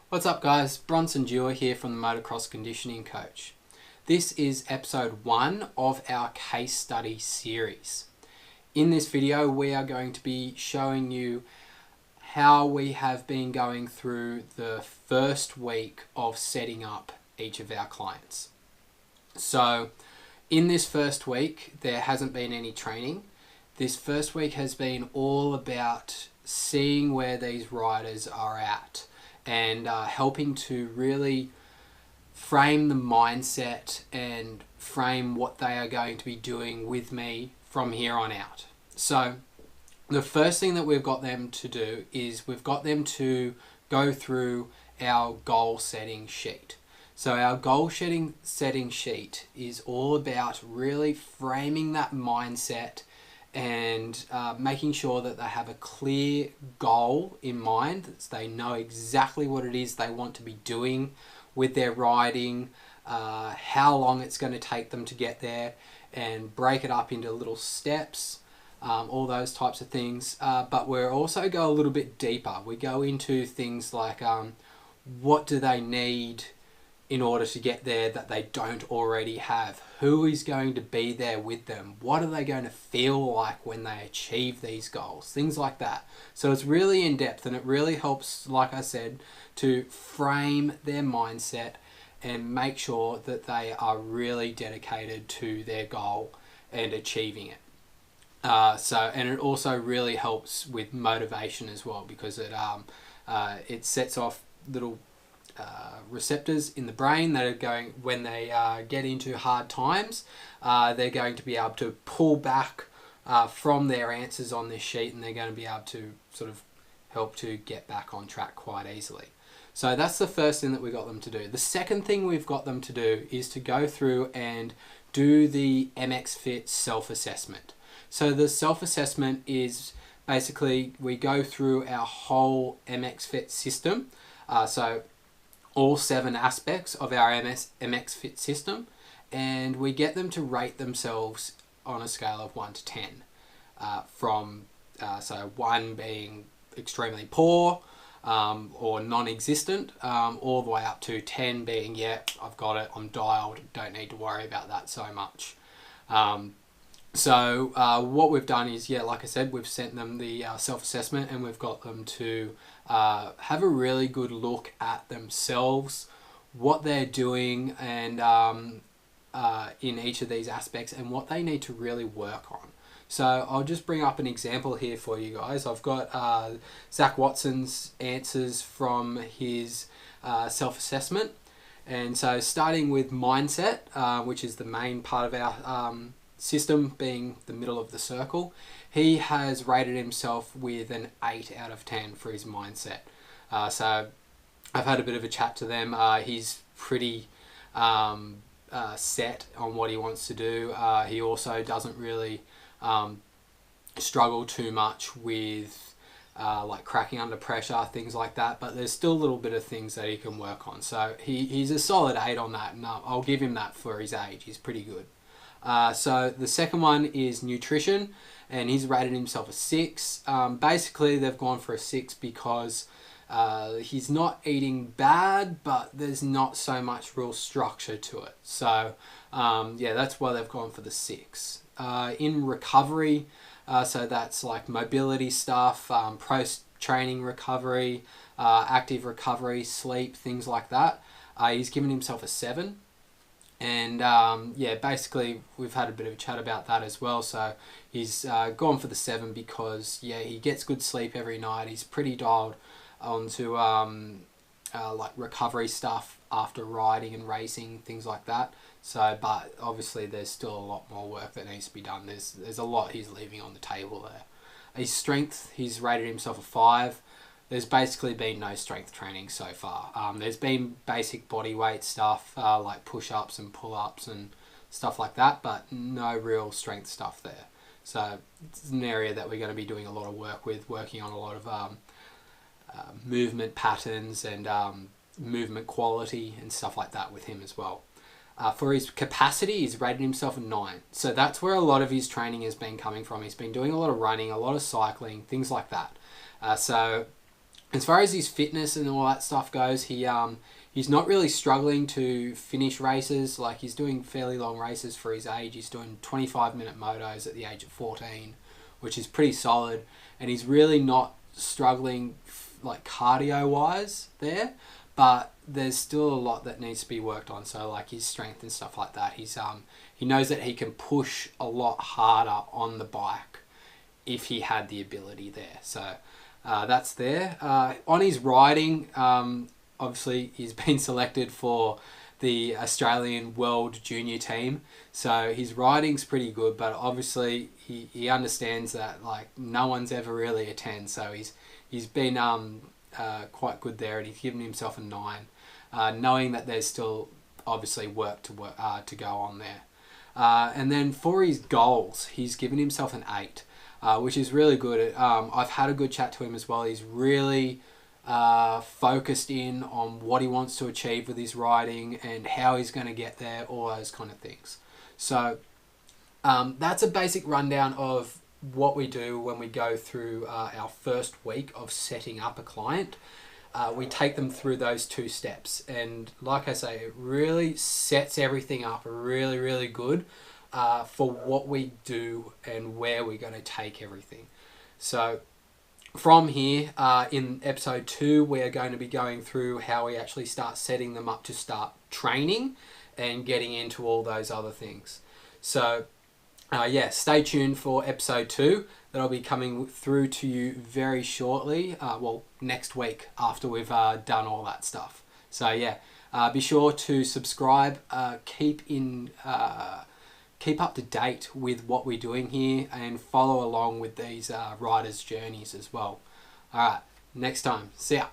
What's up guys, Bronson Dewar here from the Motocross Conditioning Coach. This is episode 1 of our case study series. In this video we are going to be showing you how we have been going through the first week of setting up each of our clients. So in this first week there hasn't been any training. This first week has been all about seeing where these riders are at and helping to really frame the mindset and frame what they are going to be doing with me from here on out. So the first thing that we've got them to do is we've got them to go through our goal setting sheet. So our goal setting sheet is all about really framing that mindset and making sure that they have a clear goal in mind, that they know exactly what it is they want to be doing with their riding, how long it's going to take them to get there, and break it up into little steps, all those types of things. But we also go a little bit deeper. We go into things like what do they need in order to get there that they don't already have? Who is going to be there with them? What are they going to feel like when they achieve these goals? Things like that. So it's really in depth and it really helps, like I said, to frame their mindset and make sure that they are really dedicated to their goal and achieving it. And it also really helps with motivation as well, because it sets off little receptors in the brain that are going, when they get into hard times, they're going to be able to pull back from their answers on this sheet, and they're going to be able to sort of help to get back on track quite easily. So that's the first thing that we got them to do. The second thing we've got them to do is to go through and do the MX Fit self-assessment. So the self-assessment is basically we go through our whole MX Fit system. So all 7 aspects of our MX Fit system, and we get them to rate themselves on a scale of 1 to 10. So 1 being extremely poor or non-existent, all the way up to 10 being, yeah, I've got it, I'm dialed, don't need to worry about that so much. So what we've done is, yeah, like I said, we've sent them the self-assessment, and we've got them to have a really good look at themselves, what they're doing, and in each of these aspects, and what they need to really work on. So I'll just bring up an example here for you guys. I've got Zach Watson's answers from his self-assessment. And so starting with mindset, which is the main part of our system, being the middle of the circle, he has rated himself with an 8 out of 10 for his mindset. So I've had a bit of a chat to them. He's pretty set on what he wants to do. He also doesn't really struggle too much with like cracking under pressure, things like that, but there's still a little bit of things that he can work on. So he's a solid 8 on that, and I'll give him that for his age. He's pretty good. So the second one is nutrition, and he's rated himself a 6. Basically they've gone for a 6 because he's not eating bad, but there's not so much real structure to it. So yeah, that's why they've gone for the 6. In recovery, so that's like mobility stuff, post-training recovery, active recovery, sleep, things like that. He's given himself a 7. And yeah, basically we've had a bit of a chat about that as well. So he's gone for the 7 because, yeah, he gets good sleep every night. He's pretty dialed onto like recovery stuff after riding and racing, things like that. So, but obviously there's still a lot more work that needs to be done. There's a lot he's leaving on the table there. His strength, he's rated himself a 5. There's basically been no strength training so far. There's been basic body weight stuff like push-ups and pull-ups and stuff like that, but no real strength stuff there. So it's an area that we're going to be doing a lot of work with, working on a lot of movement patterns and movement quality and stuff like that with him as well. For his capacity, he's rated himself a 9. So that's where a lot of his training has been coming from. He's been doing a lot of running, a lot of cycling, things like that. So as far as his fitness and all that stuff goes, he's not really struggling to finish races. Like, he's doing fairly long races for his age. He's doing 25-minute motos at the age of 14, which is pretty solid. And he's really not struggling like cardio wise there, but there's still a lot that needs to be worked on. So like his strength and stuff like that. He knows that he can push a lot harder on the bike if he had the ability there. So that's there. On his riding, obviously he's been selected for the Australian World Junior team, so his riding's pretty good, but obviously he understands that like no one's ever really a 10, so he's been quite good there, and he's given himself a 9, knowing that there's still obviously work to go on there. And then for his goals, he's given himself an 8, which is really good. I've had a good chat to him as well. He's really focused in on what he wants to achieve with his riding and how he's going to get there, all those kind of things. So that's a basic rundown of what we do when we go through our first week of setting up a client. We take them through those 2 steps, and like I say, it really sets everything up really, really good for what we do and where we're going to take everything. So from here, in episode 2, we are going to be going through how we actually start setting them up to start training and getting into all those other things. So yeah, stay tuned for episode 2. That'll be coming through to you very shortly. Well, next week after we've done all that stuff. So yeah, be sure to subscribe, keep up to date with what we're doing here, and follow along with these riders' journeys as well. All right, next time. See ya.